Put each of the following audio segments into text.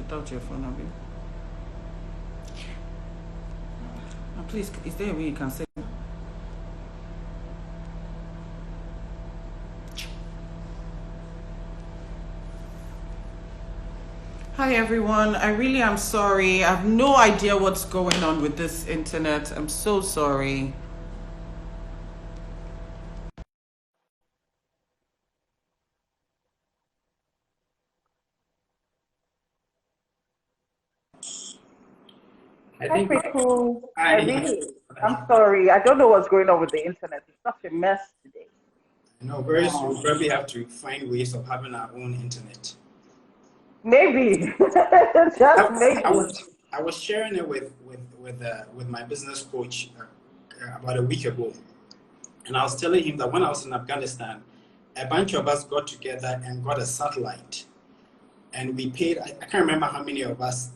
without your phone, Abby. Please, is there a way you can say? Hi everyone, I really am sorry. I have no idea what's going on with this internet. I'm so sorry. Hi, Kweku. I'm sorry. I don't know what's going on with the internet. It's such a mess today. No, very soon we'll probably have to find ways of having our own internet. Maybe. Just maybe. I was sharing it with my business coach about a week ago, and I was telling him that when I was in Afghanistan, a bunch of us got together and got a satellite, and we paid. I can't remember how many of us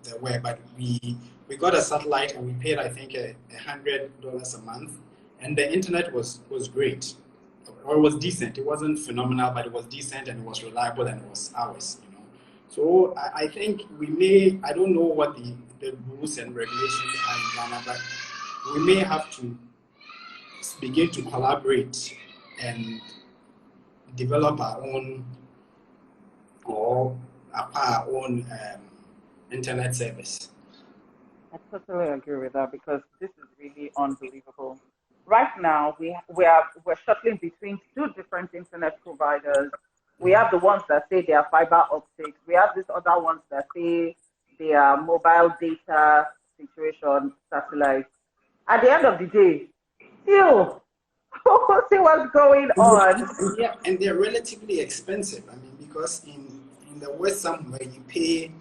there were, but we got a satellite and we paid, I think, $100 a month, and the internet was great, or it was decent. It wasn't phenomenal, but it was decent and it was reliable and it was ours. So I think we may, I don't know what the rules and regulations are in Ghana, but we may have to begin to collaborate and develop our own or our own internet service. I totally agree with that, because this is really unbelievable. Right now, we're shuttling between two different internet providers. We have the ones that say they are fiber optics. We have these other ones that say they are mobile data situation satellite. At the end of the day, still, see what's going on. Yeah, and they're relatively expensive. I mean, because in the West somewhere you pay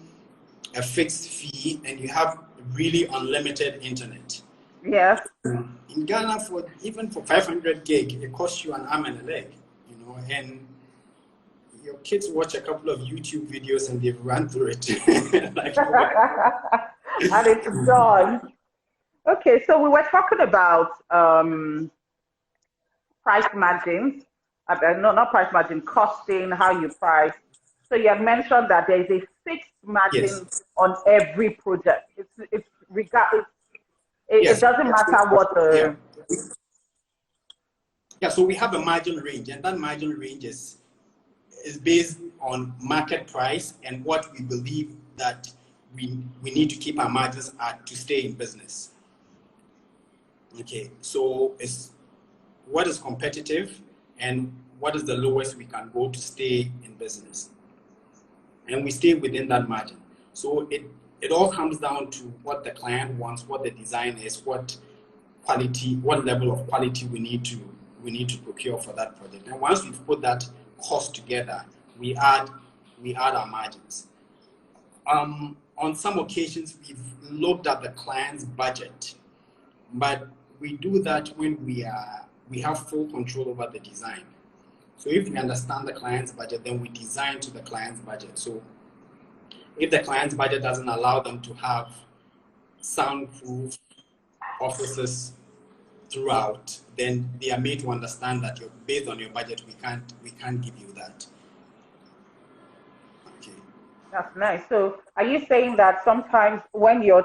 a fixed fee and you have really unlimited internet. Yes. In Ghana, even for 500 gig, it costs you an arm and a leg, and your kids watch a couple of YouTube videos and they've run through it. And it's done. Okay, so we were talking about price margins, not price margin, costing, how you price. So you have mentioned that there is a fixed margin on every project. It doesn't matter what Yeah, so we have a margin range, and that margin range is based on market price and what we believe that we need to keep our margins at to stay in business. Okay, so it's what is competitive and what is the lowest we can go to stay in business. And we stay within that margin. So it all comes down to what the client wants, what the design is, what quality, what level of quality we need to procure for that project. And once we've put that cost together, we add our margins. On some occasions, we've looked at the client's budget, but we do that when we have full control over the design. So if we understand the client's budget, then we design to the client's budget. So if the client's budget doesn't allow them to have soundproof offices throughout, then they are made to understand that based on your budget, we can't give you that. Okay. That's nice. So are you saying that sometimes when you're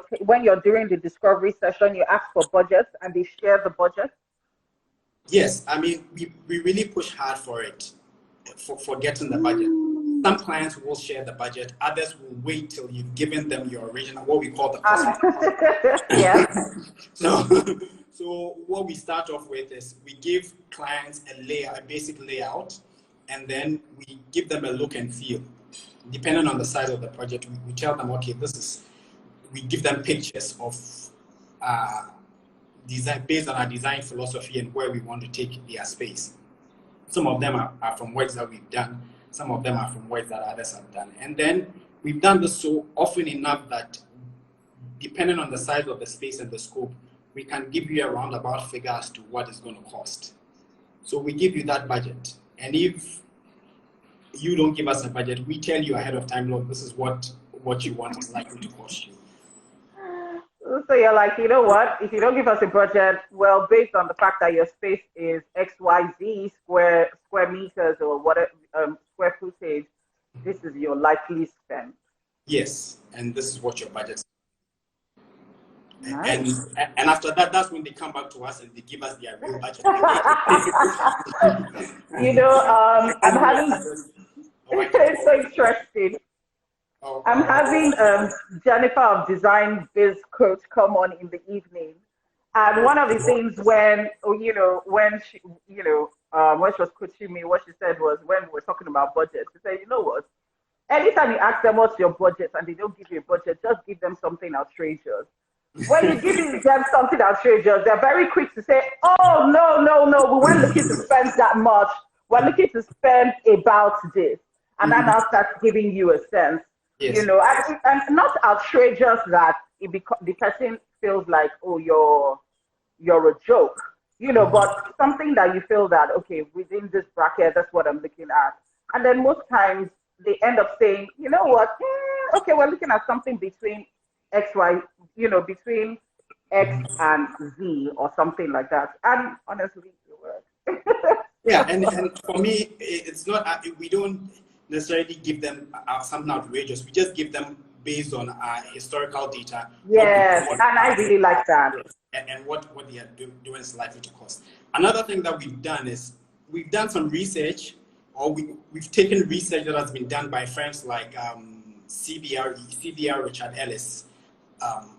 doing the discovery session, you ask for budgets and they share the budget? Yes, I mean, we really push hard for it, for getting the budget. Some clients will share the budget, others will wait till you've given them your original, what we call the cost. Yeah. So what we start off with is we give clients a basic layout, and then we give them a look and feel. Depending on the size of the project, we tell them, okay, we give them pictures of design based on our design philosophy and where we want to take their space. Some of them are from works that we've done. Some of them are from works that others have done. And then we've done this so often enough that depending on the size of the space and the scope, we can give you a roundabout figure as to what it's going to cost. So we give you that budget. And if you don't give us a budget, we tell you ahead of time, look, this is what you want is likely to cost you. So you're like, you know what? If you don't give us a budget, well, based on the fact that your space is XYZ square meters or whatever square footage, This is your likely spend. Yes, and this is what your budget is. Nice. And after that, that's when they come back to us and they give us their real budget. I'm having, it's so interesting. I'm having Jennifer of Design Biz Coach come on in the evening. And one of the things when she was coaching me, what she said was, when we were talking about budget, she said, you know what? Anytime you ask them what's your budget and they don't give you a budget, just give them something outrageous. When you give them something outrageous, they're very quick to say, oh, no, we weren't looking to spend that much. We're looking to spend about this. And that now starts giving you a sense, Yes. and not outrageous that the person feels like, oh, you're a joke, but something that you feel that, okay, within this bracket, that's what I'm looking at. And then most times they end up saying, you know what, okay, we're looking at something between X, Y, between X and Z or something like that. And honestly, it works. Yeah, and for me, it's not, we don't necessarily give them something outrageous. We just give them based on historical data. Yes, and I really like that. And what they are doing is likely to cost. Another thing that we've done is we've done some research, or we've taken research that has been done by firms like CBR Richard Ellis,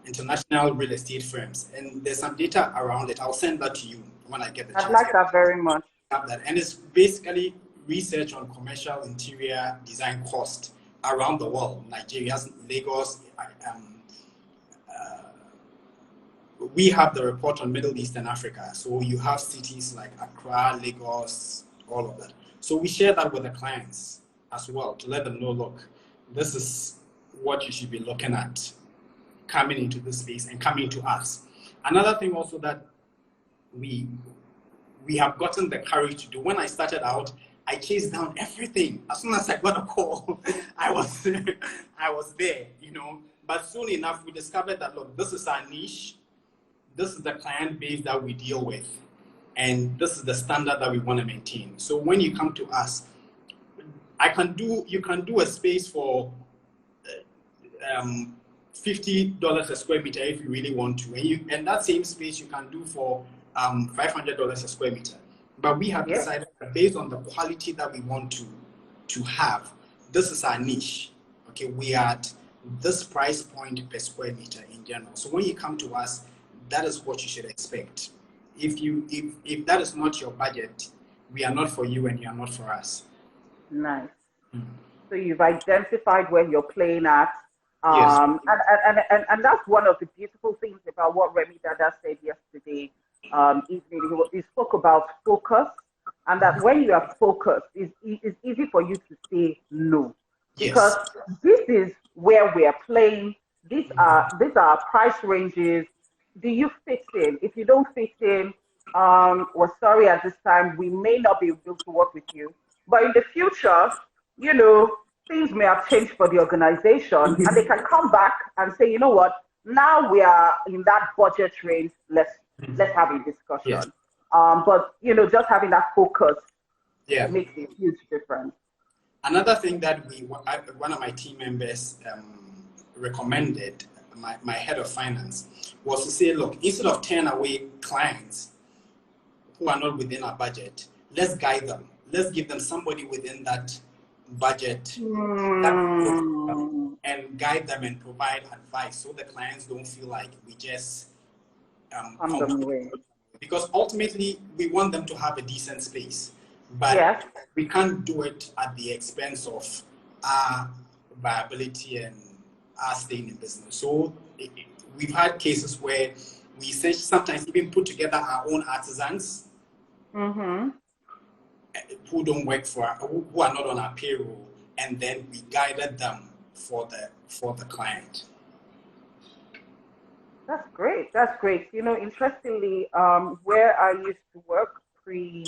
international real estate firms. And there's some data around it. I'll send that to you when I get the chance. I'd like that very much. And it's basically research on commercial interior design cost around the world. Nigeria, Lagos. We have the report on Middle East and Africa. So you have cities like Accra, Lagos, all of that. So we share that with the clients as well to let them know, look, this is what you should be looking at coming into this space and coming to us. Another thing also that we have gotten the courage to do. When I started out, I chased down everything. As soon as I got a call, I was there, But soon enough, we discovered that, look, this is our niche. This is the client base that we deal with. And this is the standard that we want to maintain. So when you come to us, you can do a space for $50 a square meter if you really want to. And that same space you can do for $500 a square meter. But we have decided that based on the quality that we want to have, this is our niche. Okay, we are at this price point per square meter in general. So when you come to us, that is what you should expect. If that is not your budget, we are not for you and you are not for us. Nice. So you've identified where you're playing at. Yes. And that's one of the beautiful things about what Remy Dada said yesterday evening. He spoke about focus, and that when you are focused, it's easy for you to say no. Yes. Because this is where we are playing. These are price ranges. Do you fit in? If you don't fit in, we're sorry at this time, we may not be able to work with you. But in the future, things may have changed for the organization, and they can come back and say, you know what, now we are in that budget range, let's have a discussion. Yes. But just having that focus makes a huge difference. Another thing that one of my team members recommended, my head of finance, was to say, look, instead of turning away clients who are not within our budget, let's guide them. Let's give them somebody within that budget and guide them and provide advice so the clients don't feel like we just because ultimately we want them to have a decent space, but we can't do it at the expense of our viability and our staying in business. So we've had cases where we sometimes even put together our own artisans who don't work who are not on our payroll, and then we guided them for the client. That's great. That's great. Interestingly, where I used to work pre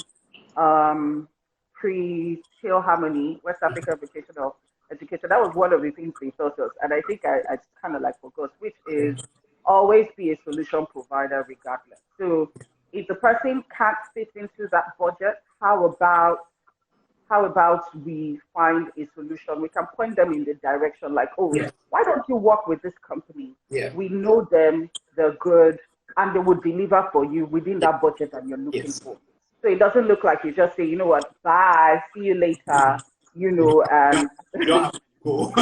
Teal Harmony, West Africa Vocational Education, that was one of the things they taught us, and I think I kind of forgot, which is always be a solution provider regardless. So if the person can't fit into that budget, how about how about we find a solution? We can point them in the direction like, oh, Yeah. why don't you work with this company? Yeah. We know them, they're good, and they would deliver for you within Yeah. that budget that you're looking Yes. for. So it doesn't look like you just say, you know what, bye, see you later, you know, and You don't have to go.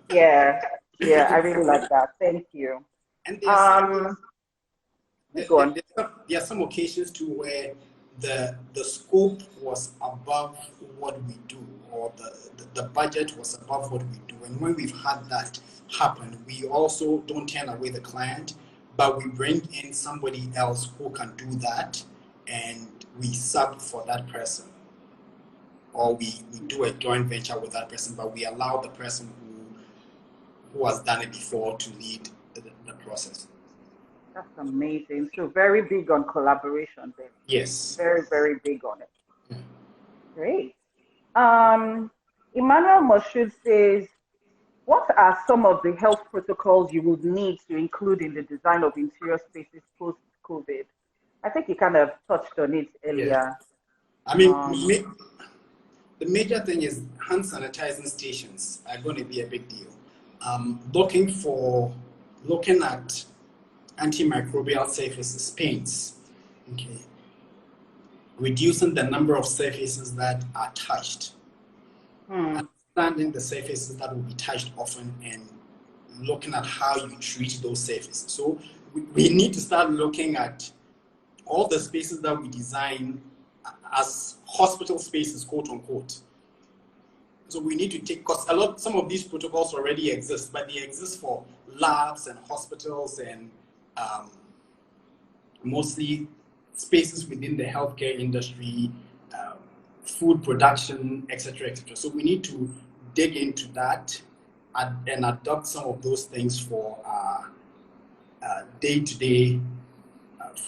yeah, yeah, I really like that. Thank you. And there are Go on. there are some occasions too where the scope was above what we do, or the budget was above what we do. And when we've had that happen, we also don't turn away the client, but we bring in somebody else who can do that, and we sub for that person, or we do a joint venture with that person, but we allow the person who has done it before to lead the process. That's amazing. So very big on collaboration then. Yes. Very, very big on it. Yeah. Great. Emmanuel Moshood says, what are some of the health protocols you would need to include in the design of interior spaces post-COVID? I think you kind of touched on it earlier. Yeah. I mean, the major thing is hand sanitizing stations are going to be a big deal. Looking at antimicrobial surfaces, paints, okay, reducing the number of surfaces that are touched, understanding the surfaces that will be touched often, and looking at how you treat those surfaces. So we need to start looking at all the spaces that we design as hospital spaces, quote unquote. So we need to take, because some of these protocols already exist, but they exist for labs and hospitals and mostly spaces within the healthcare industry, food production, etc., etc. So we need to dig into that and adopt some of those things for day-to-day,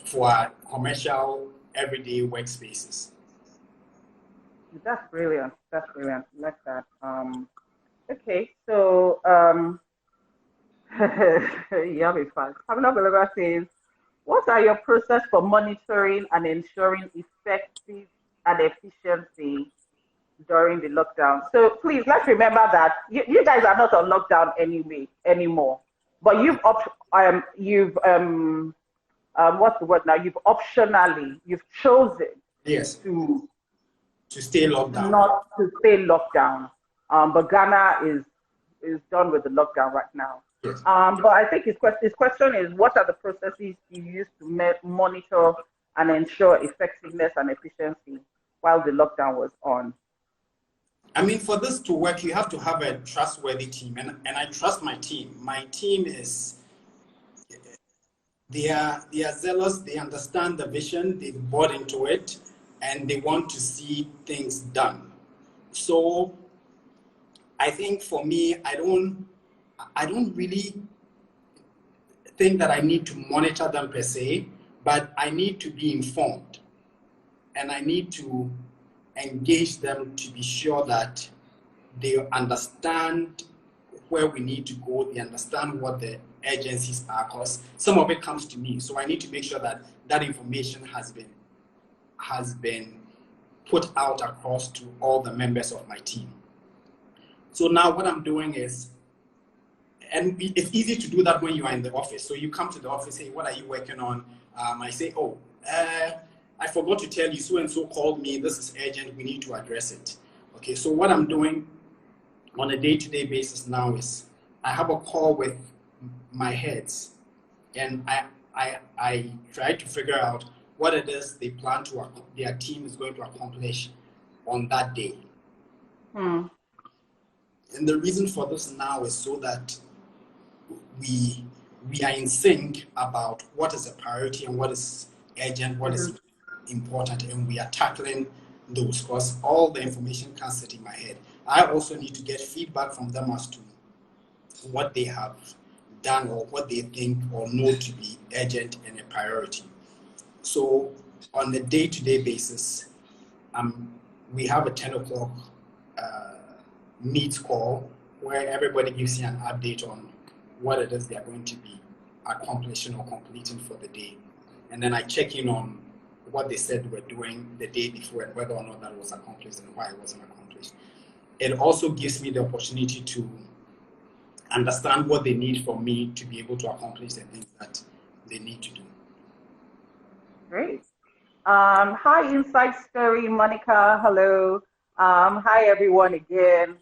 for our commercial, everyday workspaces. That's brilliant. That's brilliant. I like that. Okay, so yummy fast. Hamna Beleva says, what are your process for monitoring and ensuring effective and efficiency during the lockdown? So please, let's remember that you guys are not on lockdown anymore. But you've what's the word now? You've chosen Yes. to stay locked down. Not to stay locked down. But Ghana is done with the lockdown right now. Yes. But I think his question is, what are the processes you use to monitor and ensure effectiveness and efficiency while the lockdown was on? I mean, for this to work, you have to have a trustworthy team, and I trust my team. My team they are zealous. They understand the vision. They've bought into it, and they want to see things done. So I think for me, I don't really think that I need to monitor them per se, but I need to be informed, and I need to engage them to be sure that they understand where we need to go. They understand what the agencies are, because some of it comes to me. So I need to make sure that that information has been put out across to all the members of my team. So now what I'm doing is, and it's easy to do that when you are in the office. So you come to the office, hey, what are you working on? I say, I forgot to tell you, so-and-so called me, this is urgent, we need to address it. Okay, so what I'm doing on a day-to-day basis now is, I have a call with my heads, and I try to figure out what it is they plan to, their team is going to accomplish on that day. And the reason for this now is so that we are in sync about what is a priority and what is urgent, what is important, and we are tackling those, because all the information can't sit in my head. I also need to get feedback from them as to what they have done or what they think or know to be urgent and a priority. So on a day-to-day basis, we have a 10 o'clock meet call where everybody gives you an update on what it is they are going to be accomplishing or completing for the day. And then I check in on what they said they were doing the day before and whether or not that was accomplished and why it wasn't accomplished. It also gives me the opportunity to understand what they need from me to be able to accomplish the things that they need to do. Great. Hi, Inside Story, Monica. Hello. Hi, everyone again.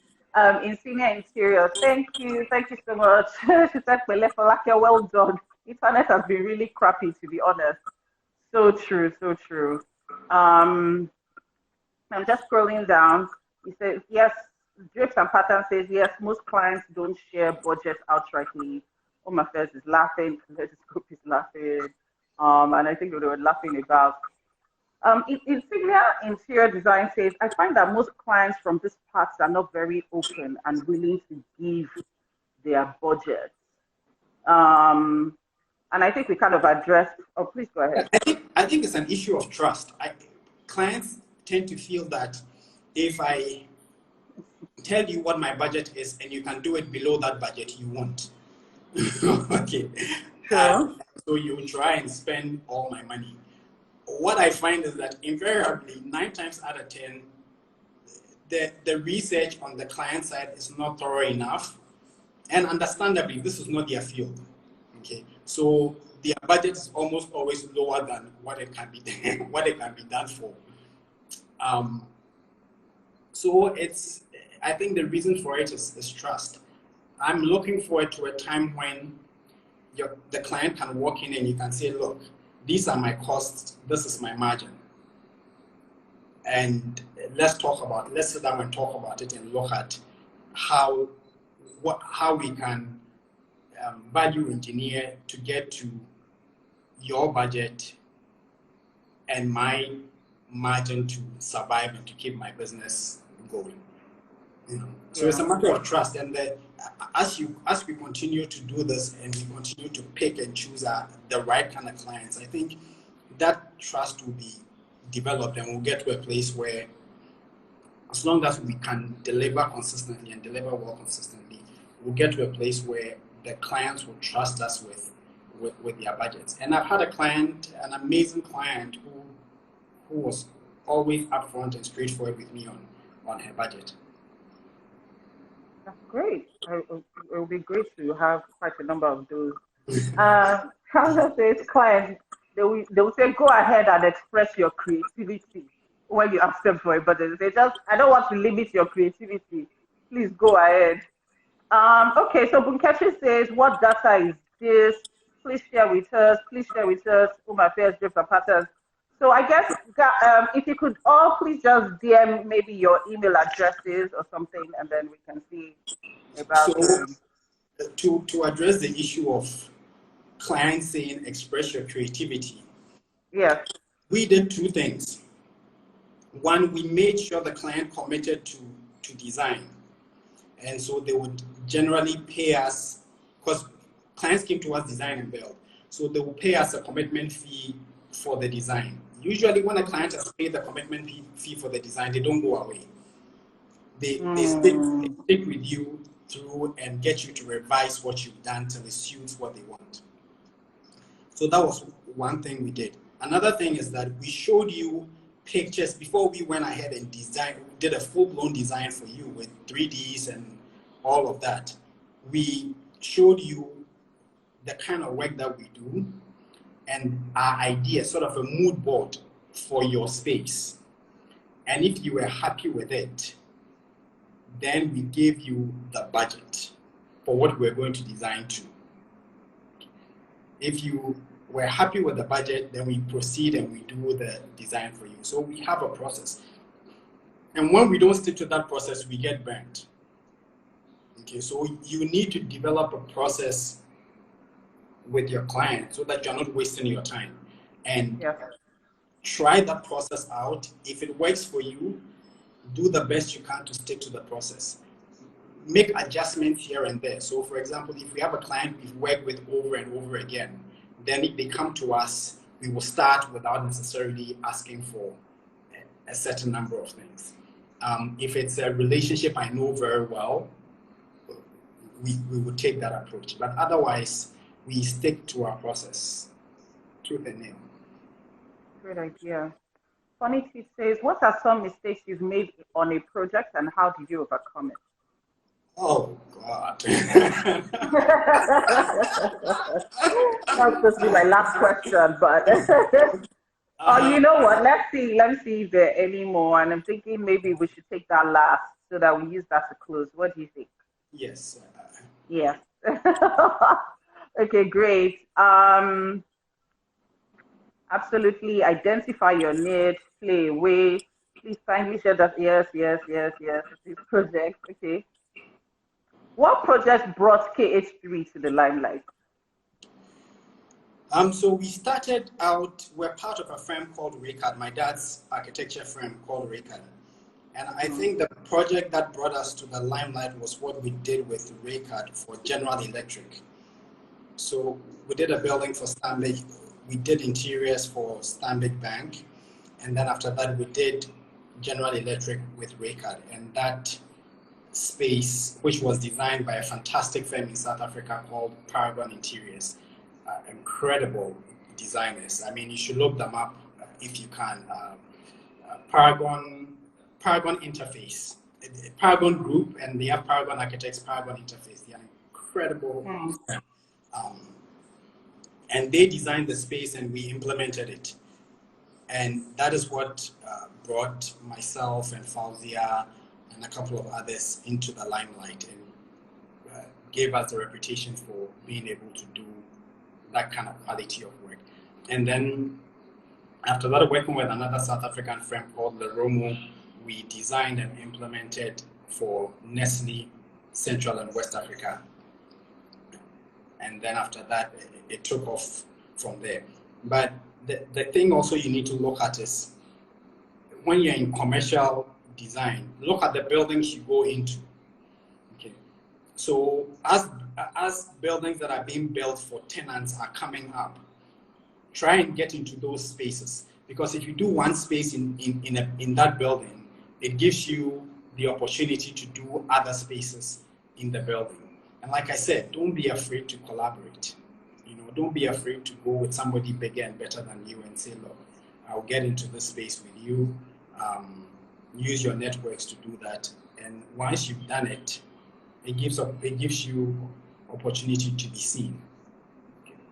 In Senior Interior, thank you so much. She said, well done. Internet has been really crappy, to be honest. So true, so true. I'm just scrolling down. He says, yes, Drapes and Patterns says, yes, most clients don't share budget outrightly. Oh, my face is laughing. The group is laughing. And I think they were laughing about. Insignia Interior Design says, I find that most clients from this part are not very open and willing to give their budget. And I think we kind of addressed, oh, please go ahead. I think it's an issue of trust. Clients tend to feel that if I tell you what my budget is and you can do it below that budget, you won't. Okay. Sure. So you try and spend all my money. What I find is that invariably, 9 times out of 10, the research on the client side is not thorough enough. And understandably, this is not their field. Okay. So their budget is almost always lower than what it can be done for. So I think the reason for it is trust. I'm looking forward to a time when the client can walk in and you can say, look, these are my costs, this is my margin. And let's sit down and talk about it and look at how we can value engineer to get to your budget and my margin to survive and to keep my business going. So it's a matter of trust, and as we continue to do this and we continue to pick and choose the right kind of clients, I think that trust will be developed and we'll get to a place where, as long as we can deliver consistently and deliver well consistently, we'll get to a place where the clients will trust us with their budgets. And I've had an amazing client who was always upfront and straightforward with me on her budget. That's great. It will be great to have quite a number of those. Carla says clients, they will say, go ahead and express your creativity when you ask them for it, but they say, I don't want to limit your creativity. Please go ahead. Okay, so Bunkechi says, what data is this? Please share with us. My Affairs, Drapes and Patterns. So I guess if you could all please just DM maybe your email addresses or something, and then we can see about to address the issue of clients saying express your creativity. Yes. We did 2 things. One, we made sure the client committed to design. And so they would generally pay us, because clients came to us design and build. So they will pay us a commitment fee for the design. Usually when a client has paid the commitment fee for the design, they don't go away. They stick with you through and get you to revise what you've done till it suits what they want. So that was one thing we did. Another thing is that we showed you pictures before we went ahead and did a full-blown design for you with 3Ds and all of that. We showed you the kind of work that we do and our idea, sort of a mood board for your space. And if you were happy with it, then we gave you the budget for what we're going to design to. If you were happy with the budget, then we proceed and we do the design for you. So we have a process. And when we don't stick to that process, we get burnt. Okay, so you need to develop a process with your client so that you're not wasting your time. And try that process out. If it works for you, do the best you can to stick to the process. Make adjustments here and there. So for example, if we have a client we've worked with over and over again, then if they come to us, we will start without necessarily asking for a certain number of things. If it's a relationship I know very well, we would take that approach. But otherwise, we stick to our process, tooth and nail. Great idea. Funny T says, what are some mistakes you've made on a project and how did you overcome it? Oh, God. That's supposed to be my last question, but you know what? Let's see. Let me see if there are any more. And I'm thinking maybe we should take that last so that we use that to close. What do you think? Yes. Yes. Okay, great. Absolutely. Identify your niche, play away. Please kindly share that. Yes. This project. Okay. What project brought KH3 to the limelight? So we started out, we're part of a firm called rhayCAD, my dad's architecture firm called rhayCAD. And I think the project that brought us to the limelight was what we did with rhayCAD for General Electric. So we did a building for Stanbic, we did interiors for Stanbic Bank, and then after that we did General Electric with rhayCAD. And that space, which was designed by a fantastic firm in South Africa called Paragon Interiors, incredible designers. I mean, you should look them up if you can. Paragon Interface, Paragon Group, and they have Paragon Architects, Paragon Interface. They are incredible. And they designed the space and we implemented it. And that is what brought myself and Fauzia and a couple of others into the limelight and gave us the reputation for being able to do that kind of quality of work. And then after that, working with another South African firm called Leromo, we designed and implemented for Nestle Central and West Africa. And then after that, it took off from there. But the thing also you need to look at is when you're in commercial design, look at the buildings you go into. Okay. So as buildings that are being built for tenants are coming up, try and get into those spaces, because if you do one space in that building, it gives you the opportunity to do other spaces in the building. And like I said, don't be afraid to collaborate. Don't be afraid to go with somebody bigger and better than you and say, look, I'll get into this space with you. Use your networks to do that. And once you've done it, it gives you opportunity to be seen.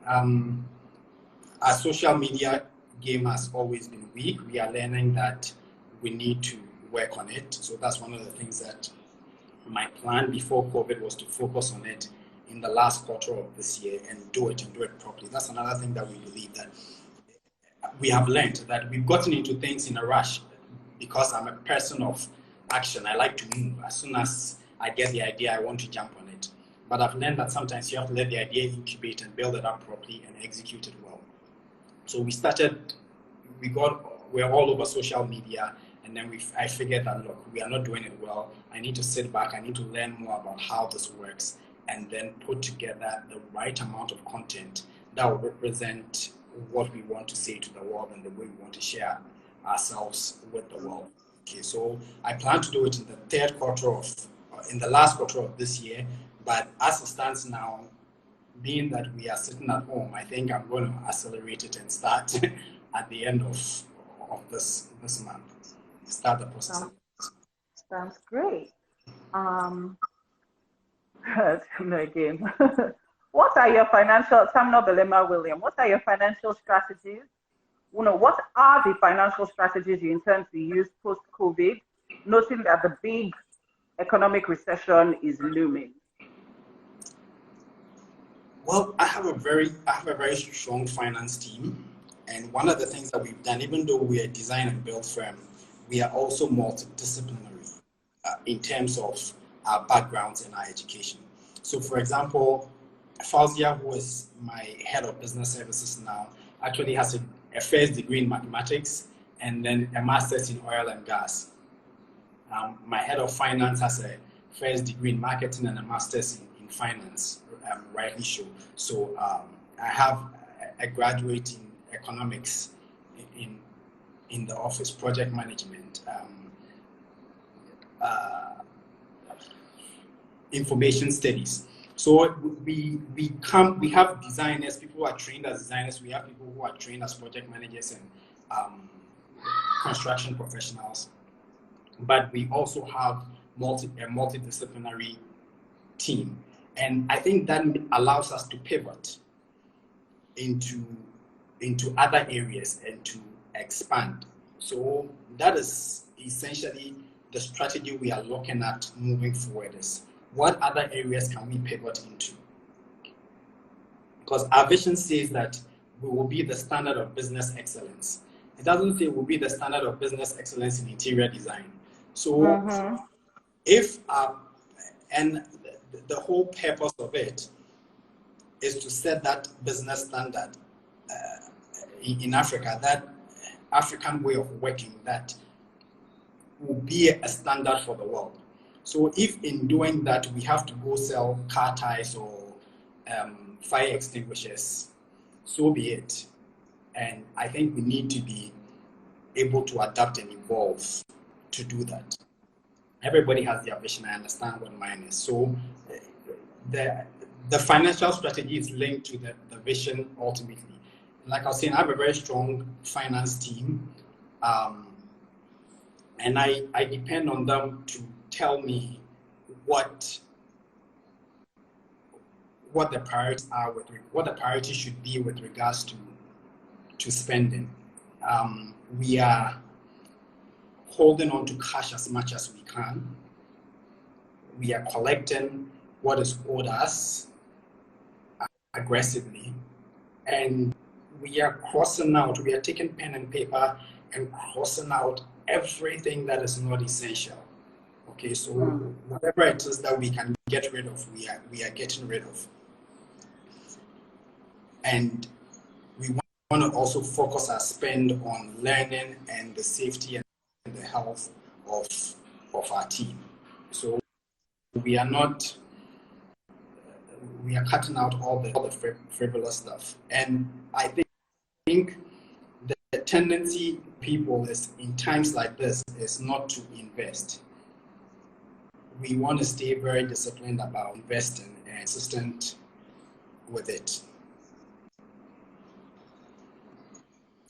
Our social media game has always been weak. We are learning that we need to work on it. So that's one of the things that my plan before COVID was to focus on it in the last quarter of this year and do it properly. That's another thing that we believe that we have learned, that we've gotten into things in a rush because I'm a person of action. I like to move. As soon as I get the idea, I want to jump on it. But I've learned that sometimes you have to let the idea incubate and build it up properly and execute it well. So we're all over social media, and then I figured that, look, we are not doing it well. I need to sit back. I need to learn more about how this works and then put together the right amount of content that will represent what we want to say to the world and the way we want to share ourselves with the world. Okay, so I plan to do it in the last quarter of this year, but as it stands now, being that we are sitting at home, I think I'm going to accelerate it and start at the end of this month. Start the process. Sounds great. Again. What are your financial, Samno Belema William, what are your financial strategies? What are the financial strategies you intend to use post-COVID, noting that the big economic recession is looming? Well, I have a very strong finance team, and one of the things that we've done, even though we are a design and build firm, we are also multidisciplinary in terms of our backgrounds and our education. So, for example, Fauzia, who is my head of business services now, actually has a first degree in mathematics and then a master's in oil and gas. My head of finance has a first degree in marketing and a master's in finance, rightly so. So I have a graduate in economics in the office, project management, information studies. So we have designers, people who are trained as designers, we have people who are trained as project managers construction professionals, but we also have a multidisciplinary team. And I think that allows us to pivot into other areas and to expand. So that is essentially the strategy we are looking at moving forward, is what other areas can we pivot into? Because our vision says that we will be the standard of business excellence. It doesn't say we'll be the standard of business excellence in interior design. So if and the whole purpose of it is to set that business standard in Africa, that African way of working that will be a standard for the world. So if in doing that we have to go sell car ties or fire extinguishers, so be it. And I think we need to be able to adapt and evolve to do that. Everybody has their vision. I understand what mine is. So the financial strategy is linked to the vision ultimately. Like I was saying, I have a very strong finance team, and I depend on them to tell me what the priorities are, what the priorities should be with regards to spending. We are holding on to cash as much as we can. We are collecting what is owed us aggressively, and we are crossing out, we are taking pen and paper and crossing out everything that is not essential. Okay, so whatever it is that we can get rid of, we are getting rid of. And we want to also focus our spend on learning and the safety and the health of our team. So we are cutting out all the frivolous stuff. And I think the tendency people is in times like this is not to invest. We want to stay very disciplined about investing and consistent with it.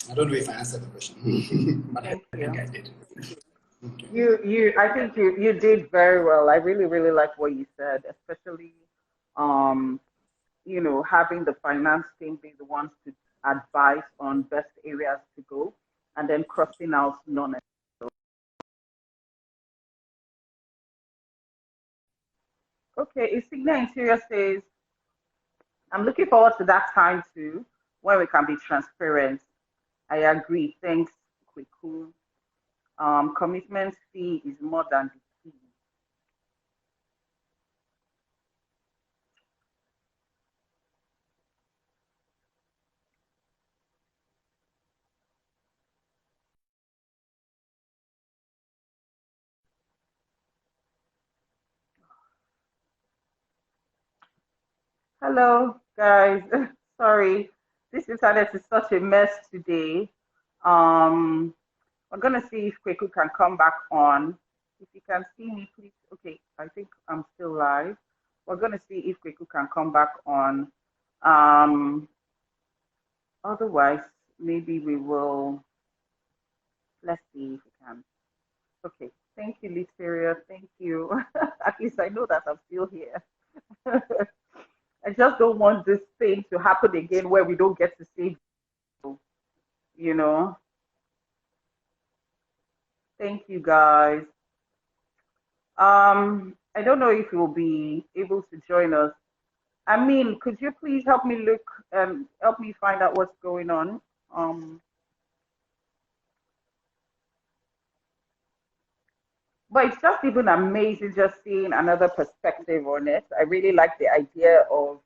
I don't know if I answered the question, but I think I did. Okay. I think you did very well. I really, really like what you said, especially, having the finance team be the ones to advise on best areas to go, and then crossing out non-essential. Okay, Insignia Interior says, I'm looking forward to that time too, where we can be transparent. I agree. Thanks, Kweku. Commitment fee is more than the key. Hello, guys. Sorry, this internet is such a mess today. We're gonna see if Kweku can come back on. If you can see me, please. Okay, I think I'm still live. We're gonna see if Kweku can come back on. Otherwise, maybe we will. Let's see if we can. Okay, thank you, Lysteria. Thank you. At least I know that I'm still here. I just don't want this thing to happen again where we don't get to see, Thank you, guys. I don't know if you'll be able to join us. I mean, could you please help me look and help me find out what's going on? But it's just even amazing just seeing another perspective on it. I really like the idea of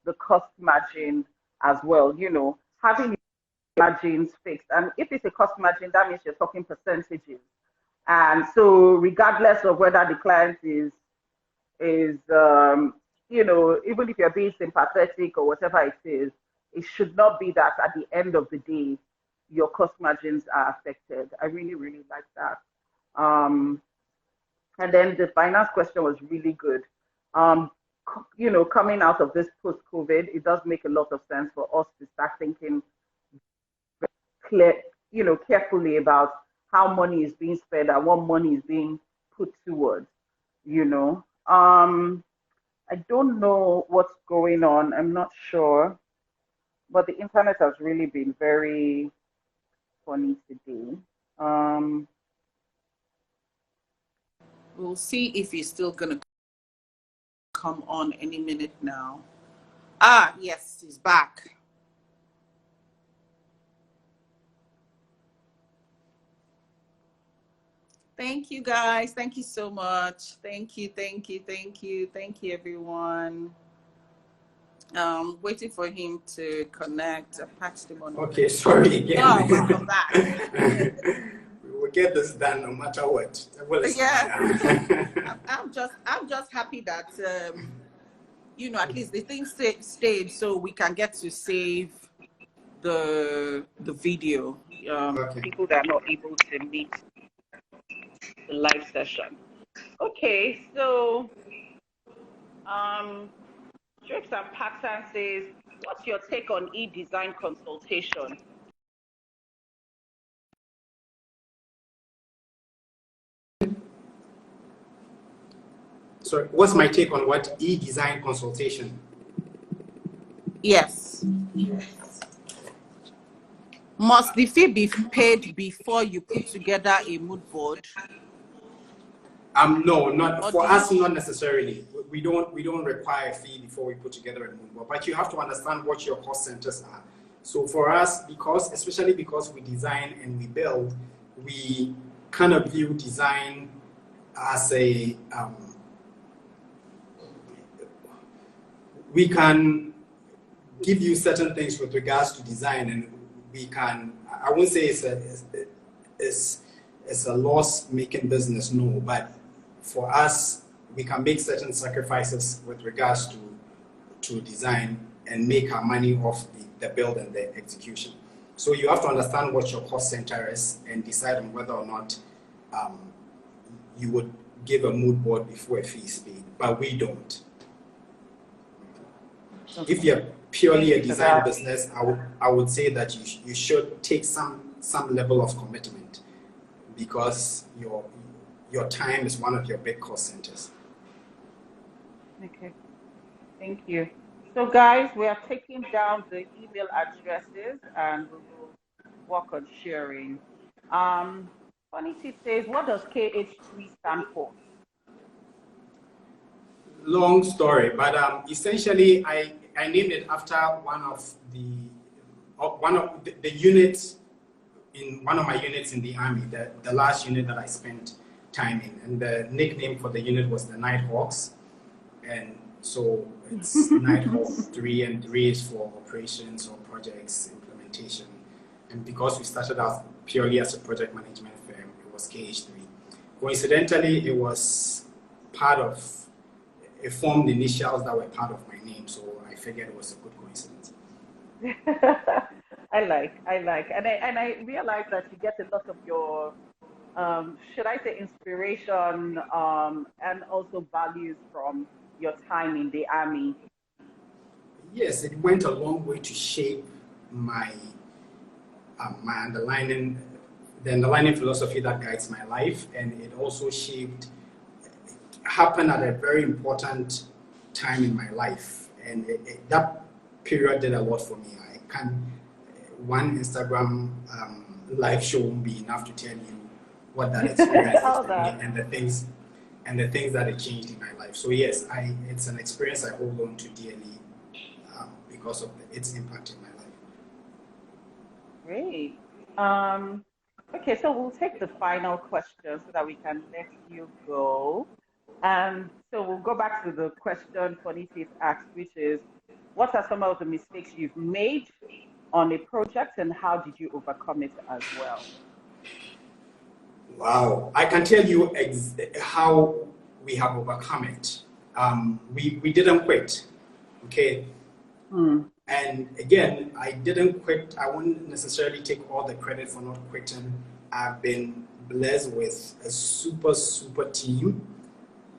the cost margin as well, having margins fixed. And if it's a cost margin, that means you're talking percentages. And so regardless of whether the client is even if you're being sympathetic or whatever it is, it should not be that at the end of the day, your cost margins are affected. I really, really like that. And then the finance question was really good. Coming out of this post-COVID, it does make a lot of sense for us to start thinking carefully about how money is being spent and what money is being put towards, I don't know what's going on. I'm not sure, but the internet has really been very funny today. We'll see if he's still gonna come on any minute now. Ah, yes, he's back. Thank you, guys. Thank you so much. Thank you, everyone. Waiting for him to connect. I patched him on. Okay, sorry again. Oh, welcome back. We will get this done no matter what. Yeah. I'm just happy that at least the thing stayed, so we can get to save the video. Okay. People that are not able to meet the live session. Okay, so Strips and Pattern says, what's your take on e-design consultation? Sorry, what's my take on what e-design consultation? Yes. Must the fee be paid before you put together a mood board? No, not for us, not necessarily. We don't require a fee before we put together a mood board, but you have to understand what your cost centers are. So for us, especially because we design and we build, we kind of view design as a we can give you certain things with regards to design, and we can, I won't say it's a loss-making business, no, but for us, we can make certain sacrifices with regards to design and make our money off the build and the execution. So you have to understand what your cost center is and decide on whether or not you would give a mood board before a fee is paid, but we don't. Okay. If you're purely a design business, I would say that you should take some level of commitment, because your time is one of your big cost centers. Okay, thank you. So guys, we are taking down the email addresses and we will work on sharing. Funny Tip says, what does KH3 stand for? Long story, but essentially I named it after one of the units in one of my units in the army, the last unit that I spent time in, and the nickname for the unit was the Nighthawks, and so it's Nighthawk 3, and 3 is for operations or projects implementation, and because we started out purely as a project management firm, it was KH3. Coincidentally, it was part of it formed the initials that were part of my name, so I figured it was a good coincidence. I like, and I realize that you get a lot of your, should I say, inspiration and also values from your time in the army. Yes, it went a long way to shape my my the underlying philosophy that guides my life, and it also happened at a very important time in my life, and that period did a lot for me. One Instagram live show won't be enough to tell you what that experience is for me, and the things that it changed in my life. So yes, it's an experience I hold on to dearly because of its impact in my life. Great. Okay, so we'll take the final question so that we can let you go. And so we'll go back to the question Foniti's asked, which is, what are some of the mistakes you've made on a project, and how did you overcome it as well? Wow, I can tell you how we have overcome it. We didn't quit, okay? And again, I didn't quit. I wouldn't necessarily take all the credit for not quitting. I've been blessed with a super team,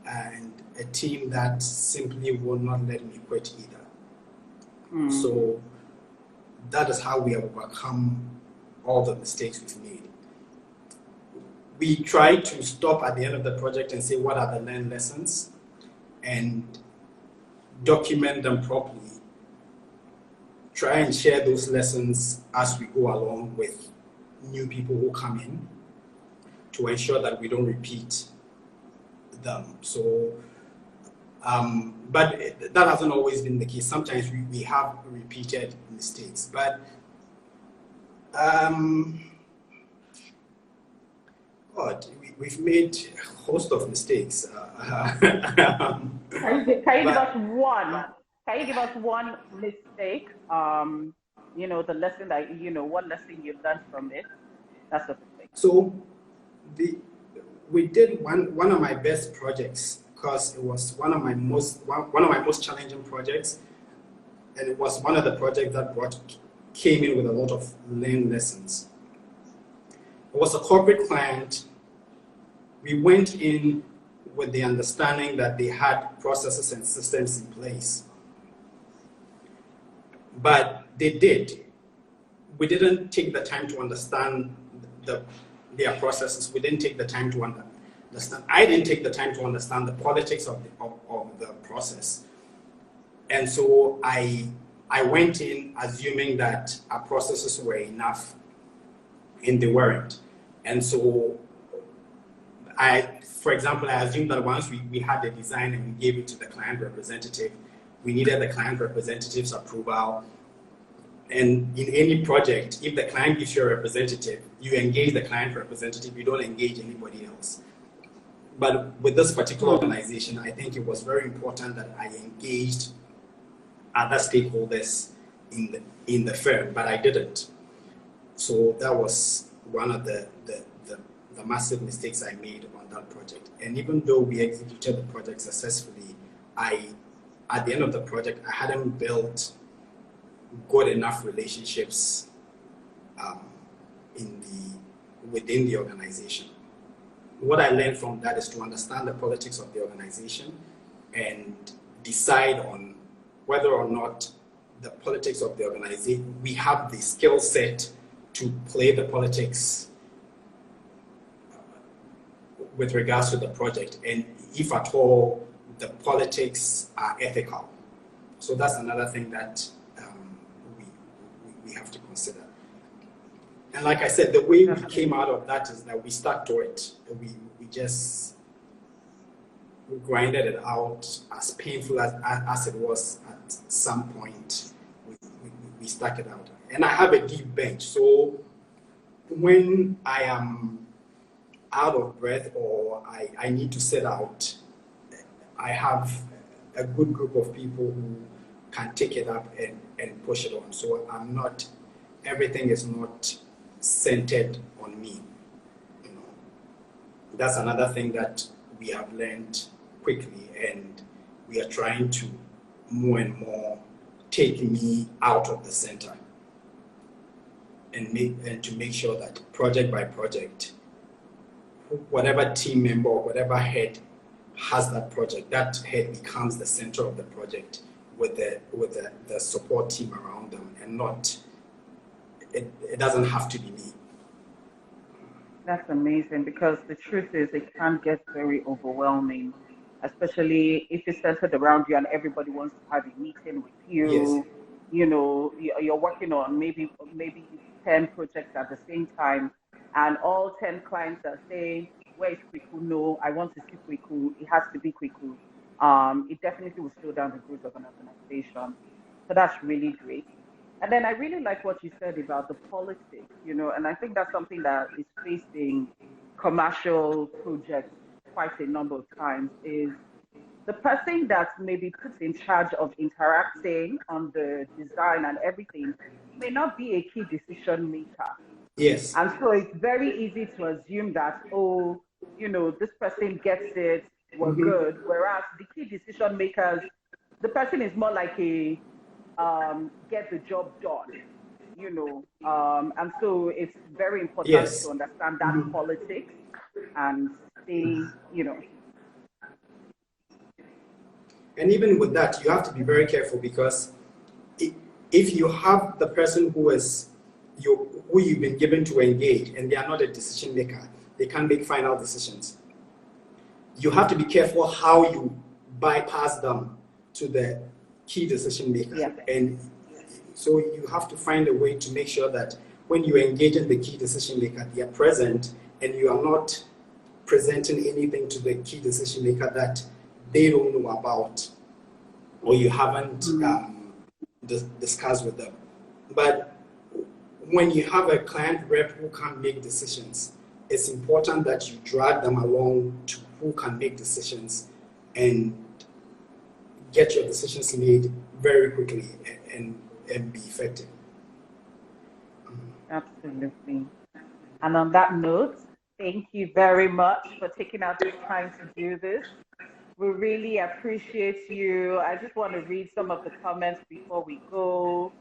and a team that simply will not let me quit either. So that is how we have overcome all the mistakes we've made. We try to stop at the end of the project and say what are the learned lessons and document them properly. Try and share those lessons as we go along with new people who come in to ensure that we don't repeat them. So, but that hasn't always been the case. Sometimes we have repeated mistakes, but God, we've made a host of mistakes. Can you give us one? Can you give us one mistake? You know, the lesson that, you know, what lesson you learned from it? That's the thing. So we did one of my best projects, because it was one of my most challenging projects, and it was one of the projects that came in with a lot of learned lessons. It was a corporate client. We went in with the understanding that they had processes and systems in place. But they did. We didn't take the time to understand their processes. We didn't take the time to understand. I didn't take the time to understand the politics of the process. And so I went in assuming that our processes were enough, and they weren't. And so for example, I assumed that once we had the design and we gave it to the client representative, we needed the client representative's approval. And in any project, if the client gives you a representative, you engage the client representative, you don't engage anybody else. But with this particular organization, I think it was very important that I engaged other stakeholders in the firm, but I didn't. So that was one of the massive mistakes I made on that project. And even though we executed the project successfully, at the end of the project, I hadn't built good enough relationships within the organization. What I learned from that is to understand the politics of the organization and decide on whether or not the politics of the organization, we have the skill set to play the politics with regards to the project, and if at all the politics are ethical. So that's another thing that we have to consider. And like I said, the way we came out of that is that we stuck to it. We just grinded it out, as painful as it was at some point. We stuck it out. And I have a deep bench, so when I am out of breath or I need to sit out, I have a good group of people who can take it up and push it on. So everything is not centered on me. You know, that's another thing that we have learned quickly, and we are trying to more and more take me out of the center and to make sure that project by project, whatever team member or whatever head has that project, that head becomes the center of the project with the support team around them, and not, it doesn't have to be me. That's amazing, because the truth is it can get very overwhelming, especially if it's centered around you and everybody wants to have a meeting with you. Yes. You know, you're working on maybe 10 projects at the same time, and all 10 clients are saying, where is Kweku? No, I want to see Kweku. It has to be Kweku. It definitely will slow down the growth of an organization. So that's really great. And then I really like what you said about the politics, you know, and I think that's something that is facing commercial projects quite a number of times, is the person that maybe puts in charge of interacting on the design and everything may not be a key decision maker. Yes. And so it's very easy to assume that, oh, you know, this person gets it, we're good. Whereas the key decision makers, the person is more like a get the job done, you know. And so it's very important to understand that politics and stay, you know. And even with that, you have to be very careful, because if you have the person who is who you've been given to engage, and they are not a decision maker. They can't make final decisions. You have to be careful how you bypass them to the key decision maker. Yeah. And so you have to find a way to make sure that when you engage in the key decision maker, they are present, and you are not presenting anything to the key decision maker that they don't know about or you haven't discussed with them. But when you have a client rep who can't make decisions, it's important that you drag them along to who can make decisions and get your decisions made very quickly and be effective. Absolutely. And on that note, thank you very much for taking out the time to do this. We really appreciate you. I just want to read some of the comments before we go.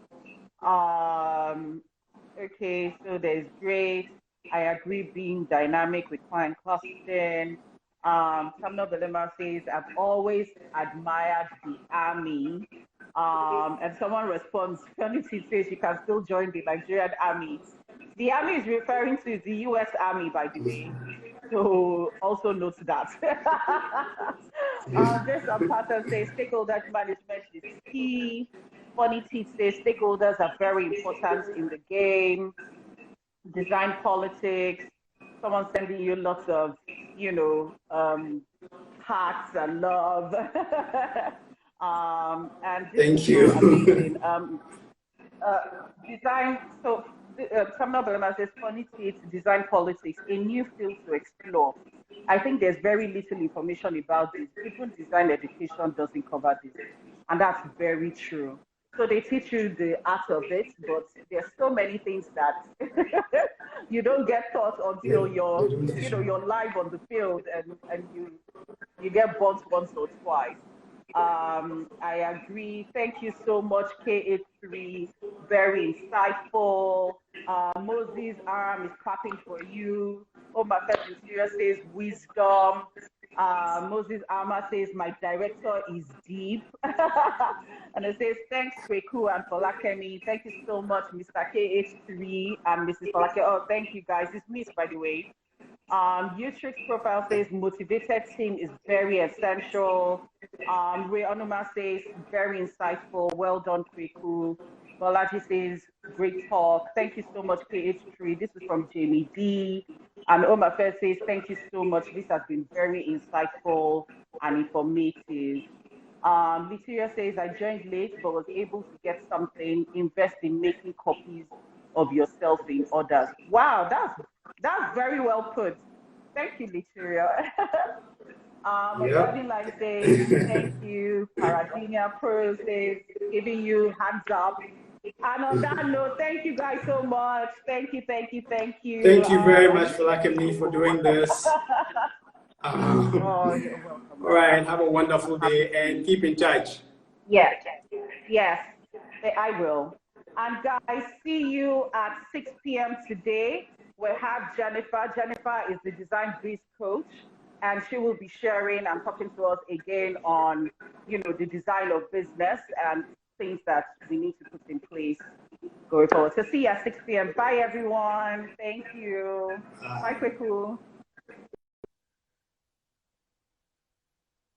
Okay, so there's great. I agree, being dynamic with client costing. Samuel Belema says, I've always admired the army. And someone responds, Felicity says you can still join the Nigerian army. The army is referring to the U.S. Army, by the way. So also note that. Jason Pattern says stakeholder management is key. Funny Teeth says stakeholders are very important in the game. Design politics. Someone sending you lots of, hearts and love. And this Thank is you. so amazing. Design. So Samuel Belema says, funny Teeth, design politics, a new field to explore. I think there's very little information about this. Even design education doesn't cover this, and that's very true. So they teach you the art of it, but there's so many things that you don't get taught until you're live on the field and you get burnt once or twice. I agree. Thank you so much, KH3. Very insightful. Moses' arm is clapping for you. Omaka Mysterious says wisdom. Moses Alma says my director is deep. And it says thanks Kweku and Folakemi. Thank you so much, Mr. KH3 and Mrs. Folakemi. Oh, thank you guys. It's Miss, by the way. Utrix profile says motivated team is very essential. Ray Onuma says very insightful. Well done, Kweku. Bolaji says great talk. Thank you so much, KH3. This is from Jamie D. And Omar Fair says thank you so much. This has been very insightful and informative. Litiria says I joined late but was able to get something. Invest in making copies of yourself in others. Wow, that's very well put. Thank you, Litiria. Regarding like says, thank you. Paradinia Pro says, giving you hands up. And on that note, thank you guys so much. Thank you, thank you, thank you. Thank you very much, Folakemi, for doing this. Oh, you're welcome. All right, have a wonderful day and keep in touch. Yes, I will. And guys, see you at 6 p.m. today. We'll have Jennifer. Jennifer is the Design Breeze coach, and she will be sharing and talking to us again on, the design of business and things that we need to put in place going forward. So see you at 6 p.m. Bye, everyone. Thank you. Bye, Kweku.